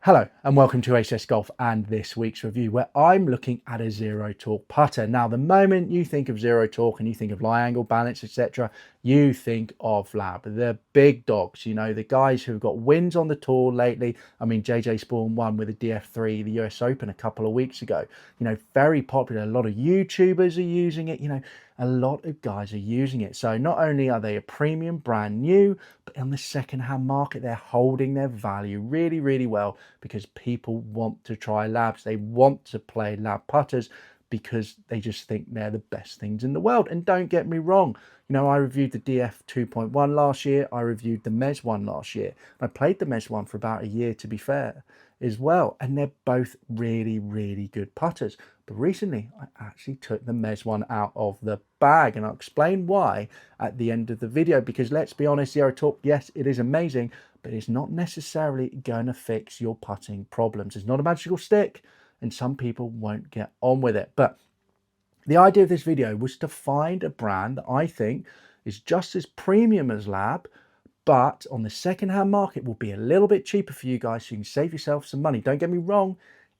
Hello and welcome to ACS Golf and this week's review where I'm looking at a zero torque putter. Now the moment you think of zero torque and you think of lie angle, balance, etc., you think of Lab. The big dogs, you know, the guys who've got wins on the tour lately. I mean, JJ Spawn won with a DF3, the US Open a couple of weeks ago. You know, very popular. A lot of YouTubers are using it, you know, a lot of guys are using it. So not only are they a premium, brand new, but on the second-hand market, they're holding their value really, really well because people want to try labs. They want to play lab putters because they just think they're the best things in the world. And don't get me wrong, you know, I reviewed the DF 2.1 last year. I reviewed the Mez 1 last year. I played the Mez 1 for about a year, to be fair, as well. And they're both really, really good putters. But recently, I actually took the Mez 1 out of the bag. And I'll explain why at the end of the video. Because let's be honest, Zero Torque, yes, it is amazing, but it's not necessarily going to fix your putting problems. It's not a magical stick, and some people won't get on with it. But the idea of this video was to find a brand that I think is just as premium as Lab, but on the second-hand market will be a little bit cheaper for you guys, so you can save yourself some money. Don't get me wrong,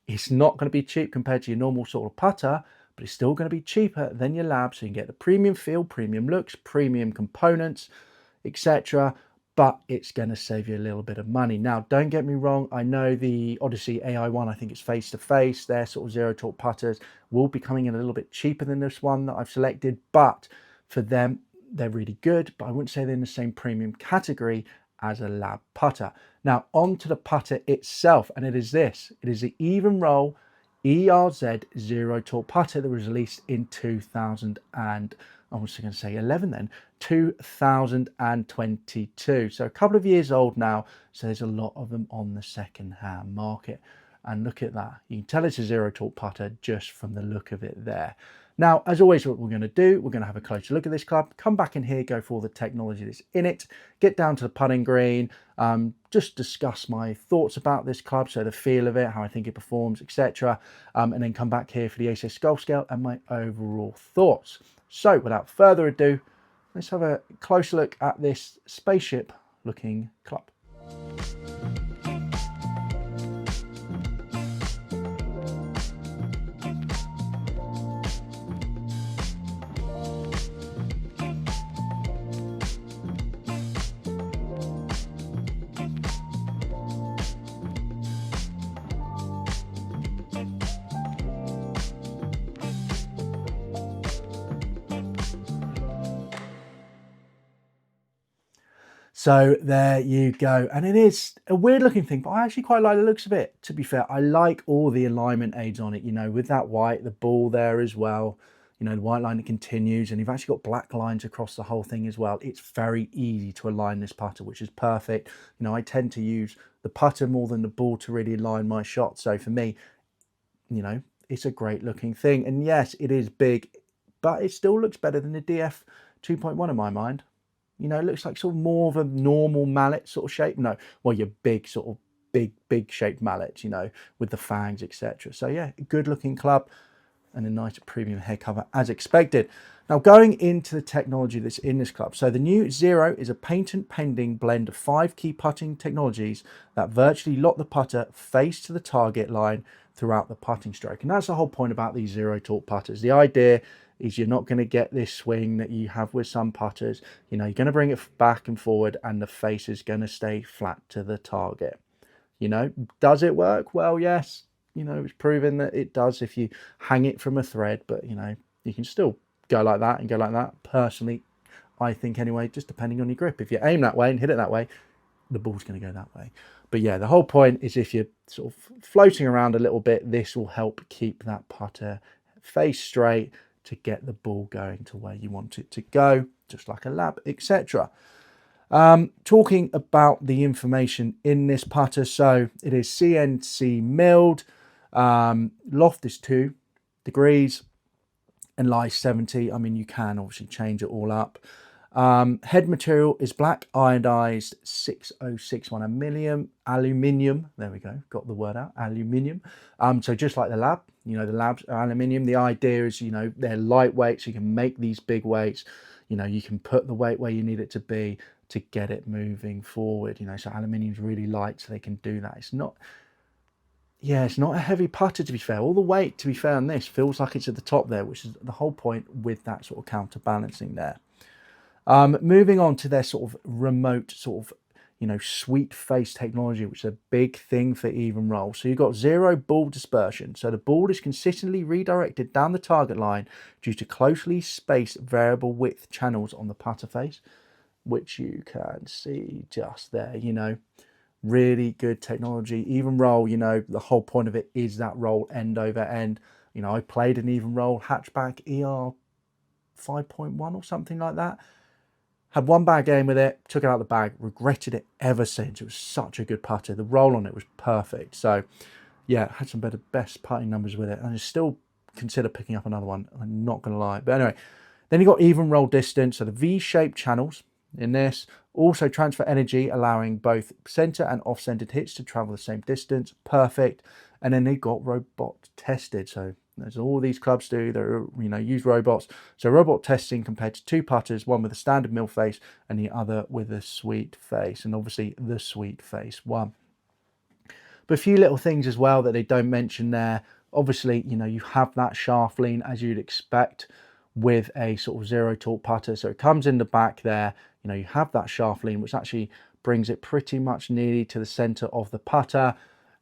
it's not going to be cheap compared to your normal sort of putter, but it's still going to be cheaper than your Lab, so you can get the premium feel, premium looks, premium components, etc., but it's going to save you a little bit of money. Now, don't get me wrong, I know the Odyssey AI1, I think it's face-to-face, their sort of zero torque putters will be coming in a little bit cheaper than this one that I've selected, but for them, they're really good, but I wouldn't say they're in the same premium category as a Lab putter. Now, on to the putter itself, and it is this. It is the Evnroll ERZ Zero Torque putter that was released in 2022. So a couple of years old now. So there's a lot of them on the second-hand market. And look at that. You can tell it's a zero torque putter just from the look of it there. Now, as always, what we're going to do, we're going to have a closer look at this club, come back in here, go for all the technology that's in it, get down to the putting green, just discuss my thoughts about this club, so the feel of it, how I think it performs, etc. And then come back here for the ACS Golf Scale and my overall thoughts. So without further ado, let's have a closer look at this spaceship looking club. So there you go. And it is a weird looking thing, but I actually quite like the looks of it. To be fair, I like all the alignment aids on it, you know, with that white, the ball there as well, you know, the white line that continues, and you've actually got black lines across the whole thing as well. It's very easy to align this putter, which is perfect. You know, I tend to use the putter more than the ball to really align my shot. So for me, you know, it's a great looking thing. And yes, it is big, but it still looks better than the DF 2.1 in my mind. You know, it looks like sort of more of a normal mallet sort of shape. No, well, your big sort of big shaped mallets, you know, with the fangs, etc. So yeah, good looking club and a nice premium head cover as expected. Now going into the technology that's in this club. So the new Zero is a patent pending blend of 5 key putting technologies that virtually lock the putter face to the target line throughout the putting stroke. And that's the whole point about these zero torque putters. The idea is you're not going to get this swing that you have with some putters. You know, you're going to bring it back and forward and the face is going to stay flat to the target. You know, does it work? Well, yes. You know, it's proven that it does if you hang it from a thread, but you know, you can still go like that and go like that. Personally, I think anyway, just depending on your grip. If you aim that way and hit it that way, the ball's going to go that way. But yeah, the whole point is if you're sort of floating around a little bit, this will help keep that putter face straight to get the ball going to where you want it to go, just like a Lab, etc. Talking about the information in this putter, so it is CNC milled, loft is 2 degrees and lie 70. I mean, you can obviously change it all up. Head material is black iodized 6061 aluminium. There we go, got the word out, aluminium. So just like the Lab, you know, the Labs are aluminium. The idea is, you know, they're lightweight, so you can make these big weights. You know, you can put the weight where you need it to be to get it moving forward. You know, so aluminium is really light, so they can do that. It's not yeah, it's not a heavy putter, to be fair. All the weight, to be fair, on this feels like it's at the top there, which is the whole point with that sort of counterbalancing there. Moving on to their sort of remote sort of, you know, sweet face technology, which is a big thing for Evenroll. So you've got zero ball dispersion. So the ball is consistently redirected down the target line due to closely spaced variable width channels on the putter face, which you can see just there, you know. Really good technology. Evenroll, you know, the whole point of it is that roll end over end. You know, I played an Evenroll hatchback ER 5.1 or something like that. Had one bad game with it, took it out of the bag, regretted it ever since. It was such a good putter. The roll on it was perfect. So, yeah, had some best putting numbers with it. And I still consider picking up another one. I'm not going to lie. But anyway, then you got even roll distance. So the V-shaped channels in this. Also transfer energy, allowing both center and off-centered hits to travel the same distance. Perfect. And then they got robot tested. So as all these clubs do, they're, you know, use robots. So robot testing compared to two putters, one with a standard mill face and the other with a sweet face. And obviously the sweet face won. But a few little things as well that they don't mention there. Obviously, you know, you have that shaft lean as you'd expect with a sort of zero torque putter. So it comes in the back there, you know, you have that shaft lean, which actually brings it pretty much nearly to the center of the putter.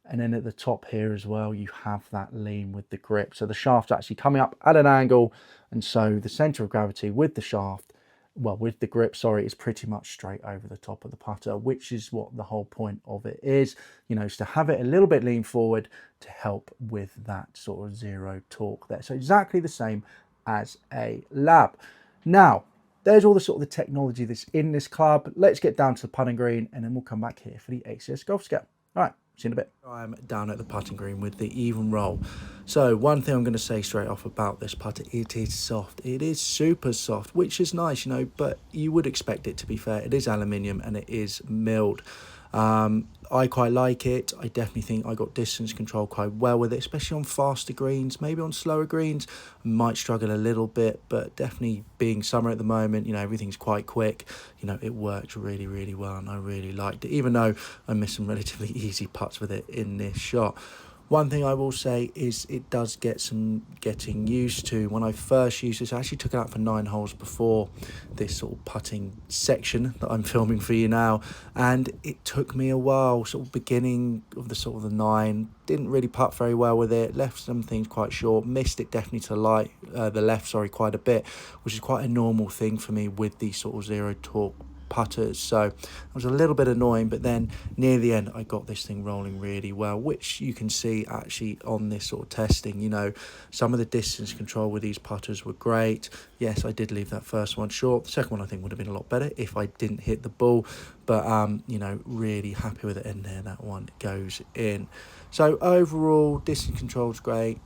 And then at the top here as well, you have that lean with the grip. So the shaft's actually coming up at an angle. And so the center of gravity with the shaft, well, with the grip, sorry, is pretty much straight over the top of the putter, which is what the whole point of it is, you know, is to have it a little bit lean forward to help with that sort of zero torque there. So exactly the same as a lab. Now, there's all the sort of the technology that's in this club. Let's get down to the putting green and then we'll come back here for the ACS Golf Scale. All right, see you in a bit. I'm down at the putting green with the Evenroll. So one thing I'm going to say straight off about this putter, it is soft. It is super soft, which is nice, you know, but you would expect it, to be fair. It is aluminium and it is milled. I quite like it. I definitely think I got distance control quite well with it, especially on faster greens. Maybe on slower greens, I might struggle a little bit, but definitely being summer at the moment, you know, everything's quite quick. You know, it works really, really well, and I really liked it, even though I missed some relatively easy putts with it in this shot. One thing I will say is it does get some getting used to. When I first used this, I actually took it out for 9 holes before this sort of putting section that I'm filming for you now, and it took me a while. Sort of beginning of the 9, didn't really putt very well with it, left some things quite short, missed it definitely to the left, quite a bit, which is quite a normal thing for me with these sort of zero torque putters. So it was a little bit annoying, but then near the end I got this thing rolling really well, which you can see actually on this sort of testing. You know, some of the distance control with these putters were great. Yes, I did leave that first one short. The second one I think would have been a lot better if I didn't hit the ball, but you know, really happy with it. And there, that one goes in. So overall, distance control is great.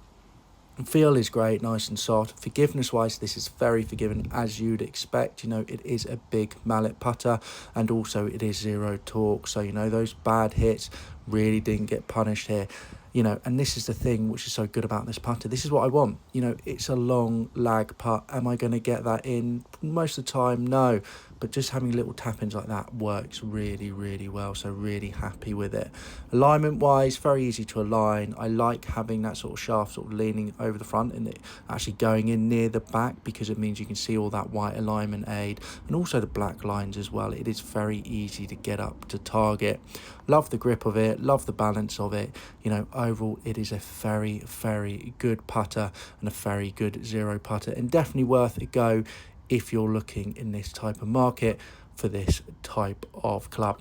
Feel is great, nice and soft. Forgiveness wise, this is very forgiving, as you'd expect. You know, it is a big mallet putter, and also it is zero torque, so you know those bad hits really didn't get punished here. You know, and this is the thing which is so good about this putter. This is what I want. You know, it's a long lag putt. Am I going to get that in? Most of the time, no. But just having little tap-ins like that works really, really well. So really happy with it. Alignment-wise, very easy to align. I like having that sort of shaft sort of leaning over the front and it actually going in near the back, because it means you can see all that white alignment aid and also the black lines as well. It is very easy to get up to target. Love the grip of it, love the balance of it. You know, overall, it is a very, very good putter and a very good zero putter, and definitely worth a go if you're looking in this type of market for this type of club.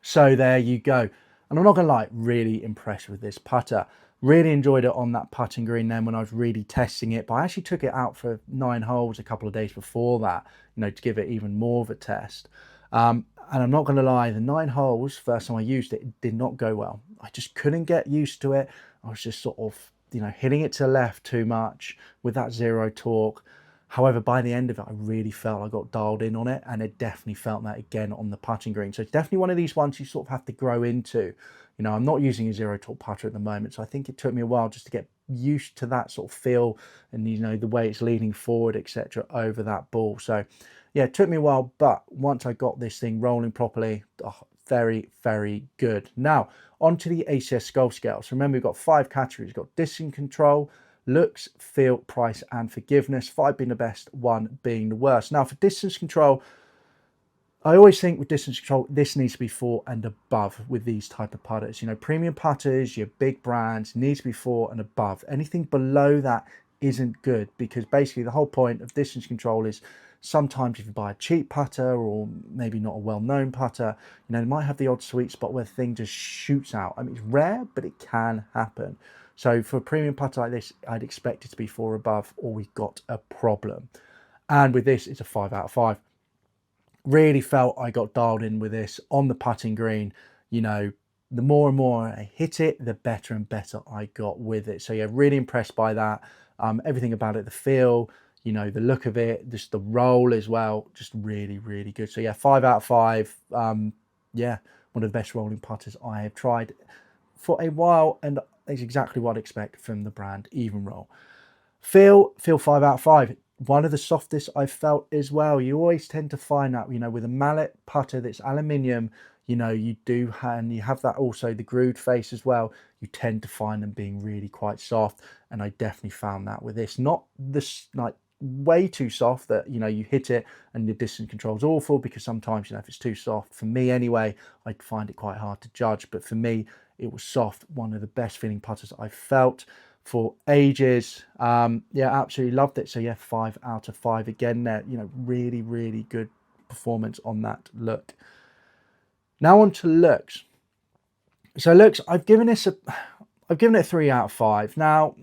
So there you go. And I'm not gonna lie, really impressed with this putter. Really enjoyed it on that putting green then when I was really testing it, but I actually took it out for 9 holes a couple of days before that, you know, to give it even more of a test. And I'm not going to lie, the 9 holes, first time I used it, it did not go well. I just couldn't get used to it. I was just sort of, you know, hitting it to the left too much with that zero torque. However, by the end of it, I really felt I got dialed in on it, and it definitely felt that again on the putting green. So it's definitely one of these ones you sort of have to grow into. You know, I'm not using a zero torque putter at the moment, so I think it took me a while just to get used to that sort of feel and, you know, the way it's leaning forward, etc., over that ball. So yeah, it took me a while, but once I got this thing rolling properly, very, very good. Now, onto the ACS golf scales. Remember, we've got 5 categories. We've got distance control, looks, feel, price, and forgiveness. 5 being the best, 1 being the worst. Now, for distance control, I always think with distance control, this needs to be 4 and above with these type of putters. You know, premium putters, your big brands, needs to be 4 and above. Anything below that isn't good, because basically the whole point of distance control is sometimes if you buy a cheap putter or maybe not a well-known putter, you know, it might have the odd sweet spot where the thing just shoots out. I mean, it's rare, but it can happen. So for a premium putter like this, I'd expect it to be 4 above, or we've got a problem. And with this, it's a 5 out of 5. Really felt I got dialed in with this on the putting green. You know, the more and more I hit it, the better and better I got with it. So yeah, really impressed by that. Everything about it, the feel, you know, the look of it, just the roll as well, just really, really good. So yeah, 5 out of 5. Yeah, one of the best rolling putters I have tried for a while, and it's exactly what I'd expect from the brand Evenroll. Feel 5 out of 5. One of the softest I've felt as well. You always tend to find that, you know, with a mallet putter that's aluminium, you know, you do, and you have that also the grooved face as well, you tend to find them being really quite soft, and I definitely found that with this. Not this like way too soft that, you know, you hit it and the distance control is awful, because sometimes, you know, if it's too soft, for me anyway, I'd find it quite hard to judge. But for me, it was soft. One of the best feeling putters I've felt for ages. Yeah, absolutely loved it. So yeah, 5 out of 5 again there. You know, really, really good performance on that look. Now on to looks. So looks, I've given it a 3 out of 5. Now,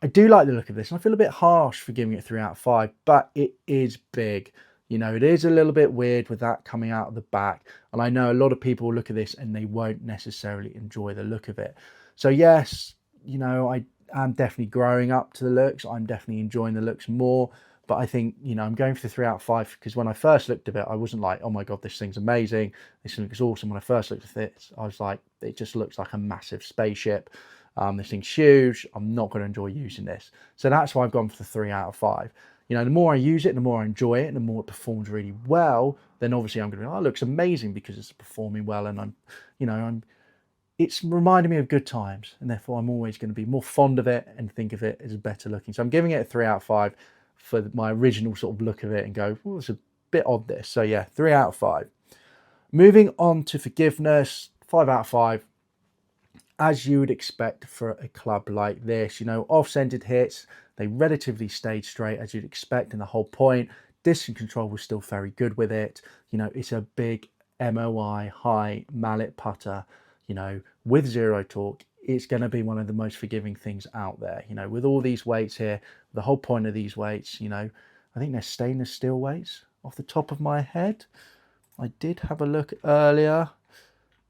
I do like the look of this, and I feel a bit harsh for giving it 3 out of 5, but it is big. You know, it is a little bit weird with that coming out of the back, and I know a lot of people look at this and they won't necessarily enjoy the look of it. So yes, you know, I am definitely growing up to the looks. I'm definitely enjoying the looks more, but I think, you know, I'm going for the 3 out of 5 because when I first looked at it, I wasn't like, oh my God, this thing's amazing. This thing looks awesome. When I first looked at it, I was like, it just looks like a massive spaceship. This thing's huge. I'm not going to enjoy using this. So that's why I've gone for the 3 out of 5. You know, the more I use it, the more I enjoy it, and the more it performs really well, then obviously I'm going to be, oh, it looks amazing because it's performing well, and it's reminding me of good times, and therefore I'm always going to be more fond of it and think of it as better looking. So I'm giving it a 3 out of 5 for my original sort of look of it and go, well, it's a bit odd this. So yeah, 3 out of 5. Moving on to forgiveness, 5 out of 5. As you would expect for a club like this, you know, off-centered hits, they relatively stayed straight as you'd expect, and the whole point. Distance control was still very good with it. You know, it's a big MOI high mallet putter, you know, with zero torque. It's going to be one of the most forgiving things out there, you know, with all these weights here. The whole point of these weights, you know, I think they're stainless steel weights off the top of my head. I did have a look earlier.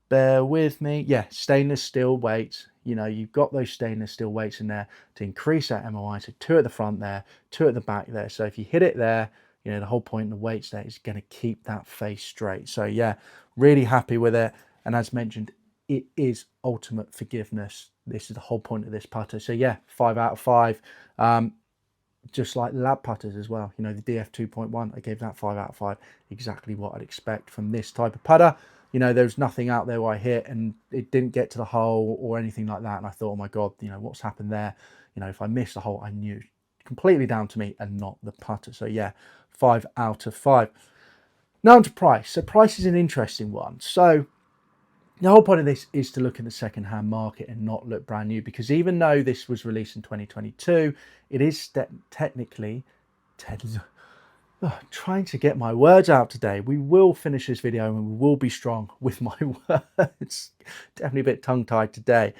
Bear with me. Yeah, stainless steel weights. You know, you've got those stainless steel weights in there to increase that MOI. So 2 at the front there, 2 at the back there. So if you hit it there, you know, the whole point of the weights there is going to keep that face straight. So yeah, really happy with it. And as mentioned, it is ultimate forgiveness. This is the whole point of this putter. So yeah, 5 out of 5. Just like the lab putters as well. You know, the DF 2.1, I gave that 5 out of 5. Exactly what I'd expect from this type of putter. You know, there's nothing out there where I hit and it didn't get to the hole or anything like that. And I thought, oh my God, you know, what's happened there? You know, if I missed the hole, I knew completely down to me and not the putter. So yeah, 5 out of 5. Now on to price. So price is an interesting one. So the whole point of this is to look at the second-hand market and not look brand new, because even though this was released in 2022, it is technically trying to get my words out today. We will finish this video and we will be strong with my words. Definitely a bit tongue-tied today.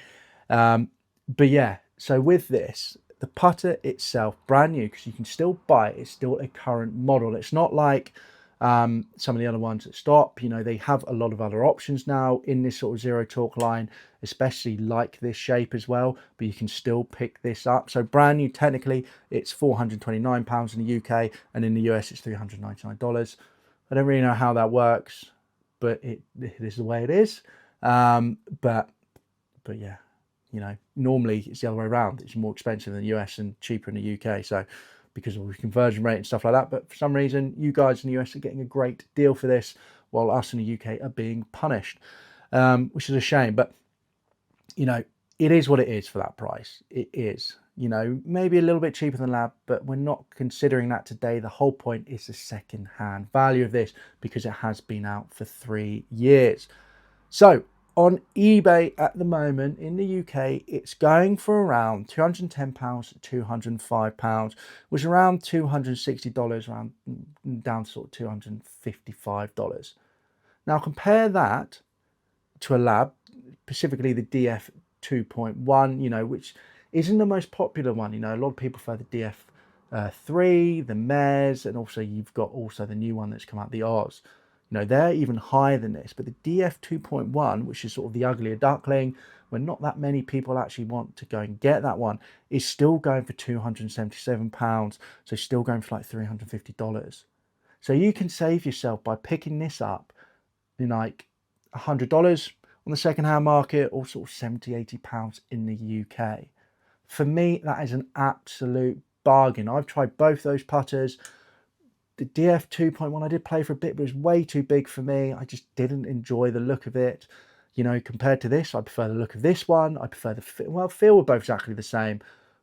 But yeah, so with this, the putter itself, brand new, because you can still buy it. It's still a current model. It's not like some of the other ones that stop. You know, they have a lot of other options now in this sort of zero torque line, especially like this shape as well, but you can still pick this up. So brand new, technically it's £429 in the UK, and in the US it's $399. I don't really know how that works, but it is the way it is. But yeah, you know, normally it's the other way around. It's more expensive in the US and cheaper in the UK. So because of the conversion rate and stuff like that. But for some reason, you guys in the US are getting a great deal for this. while us in the UK are being punished, which is a shame. But, you know, it is what it is for that price. It is, you know, maybe a little bit cheaper than Lab, but we're not considering that today. The whole point is the second-hand value of this because it has been out for 3 years. So on eBay at the moment in the UK, it's going for around £210 to £205, which is around $260, around down to sort of $255. Now compare that to a Lab, specifically the DF 2.1, you know, which isn't the most popular one. You know, a lot of people prefer the DF 3, the MERS, and also you've got also the new one that's come out, the ERZ. You know, they're even higher than this, but the DF 2.1, which is sort of the uglier duckling, where not that many people actually want to go and get that one, is still going for £277, so still going for like $350. So you can save yourself by picking this up in like $100 on the second-hand market, or sort of £70–80 in the UK. For me, that is an absolute bargain. I've tried both those putters. The DF 2.1 I did play for a bit, but it was way too big for me. I just didn't enjoy the look of it. You know, compared to this, I prefer the look of this one. I prefer the feel. Well, feel were both exactly the same,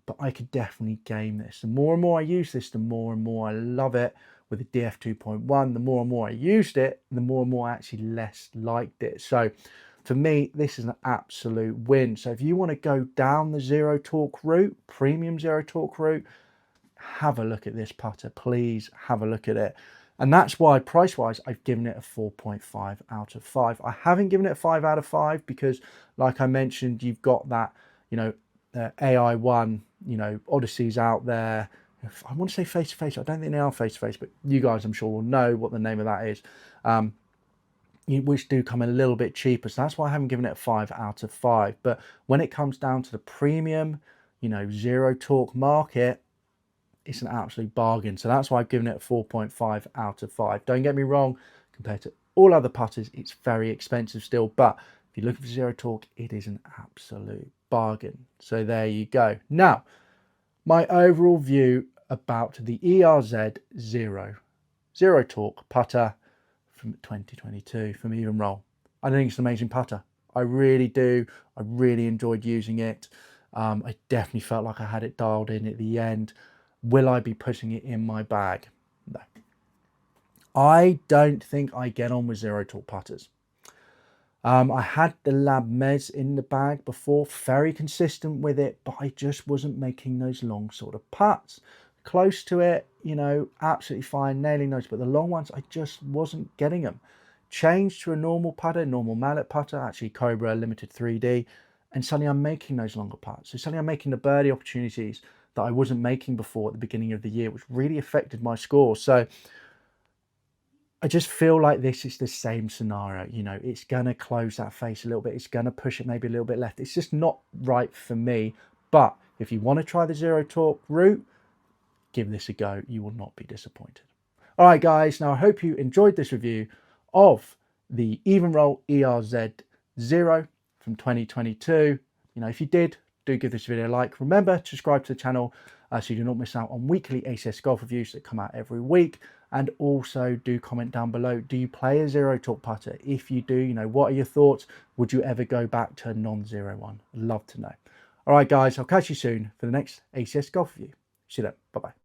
but I could definitely game this. The more and more I use this, the more and more I love it. With the DF 2.1, the more and more I used it, the more and more I actually less liked it. So for me, this is an absolute win. So if you want to go down the zero torque route, premium zero torque route, have a look at this putter. Please have a look at it. And that's why price-wise, I've given it a 4.5 out of 5. I haven't given it a 5 out of 5 because, like I mentioned, you've got that, you know, AI1, you know, Odysseys out there. I want to say face-to-face. I don't think they are face-to-face, but you guys, I'm sure, will know what the name of that is. Which do come a little bit cheaper. So that's why I haven't given it a 5 out of 5. But when it comes down to the premium, you know, zero torque market, it's an absolute bargain. So that's why I've given it a 4.5 out of 5. Don't get me wrong, compared to all other putters, it's very expensive still. But if you're looking for zero torque, it is an absolute bargain. So there you go. Now, my overall view about the ERZ Zero torque putter from 2022 from Evenroll. I think it's an amazing putter. I really do. I really enjoyed using it. I definitely felt like I had it dialed in at the end. Will I be putting it in my bag? No. I don't think I get on with zero torque putters. I had the Lab Mez in the bag before, very consistent with it, but I just wasn't making those long sort of putts. Close to it, you know, absolutely fine, nailing those, but the long ones, I just wasn't getting them. Changed to a normal putter, normal mallet putter, actually Cobra Limited 3D, and suddenly I'm making those longer putts. So suddenly I'm making the birdie opportunities that I wasn't making before at the beginning of the year, which really affected my score. So I just feel like this is the same scenario. You know, it's going to close that face a little bit. It's going to push it maybe a little bit left. It's just not right for me. But if you want to try the zero torque route, give this a go. You will not be disappointed. All right, guys. Now, I hope you enjoyed this review of the Evnroll ERZ Zero from 2022. You know, if you did, do give this video a like. Remember to subscribe to the channel so you do not miss out on weekly ACS golf reviews that come out every week. And also do comment down below. Do you play a zero torque putter? If you do, you know, what are your thoughts? Would you ever go back to a non-zero one? I'd love to know. All right, guys, I'll catch you soon for the next ACS golf review. See you then. Bye-bye.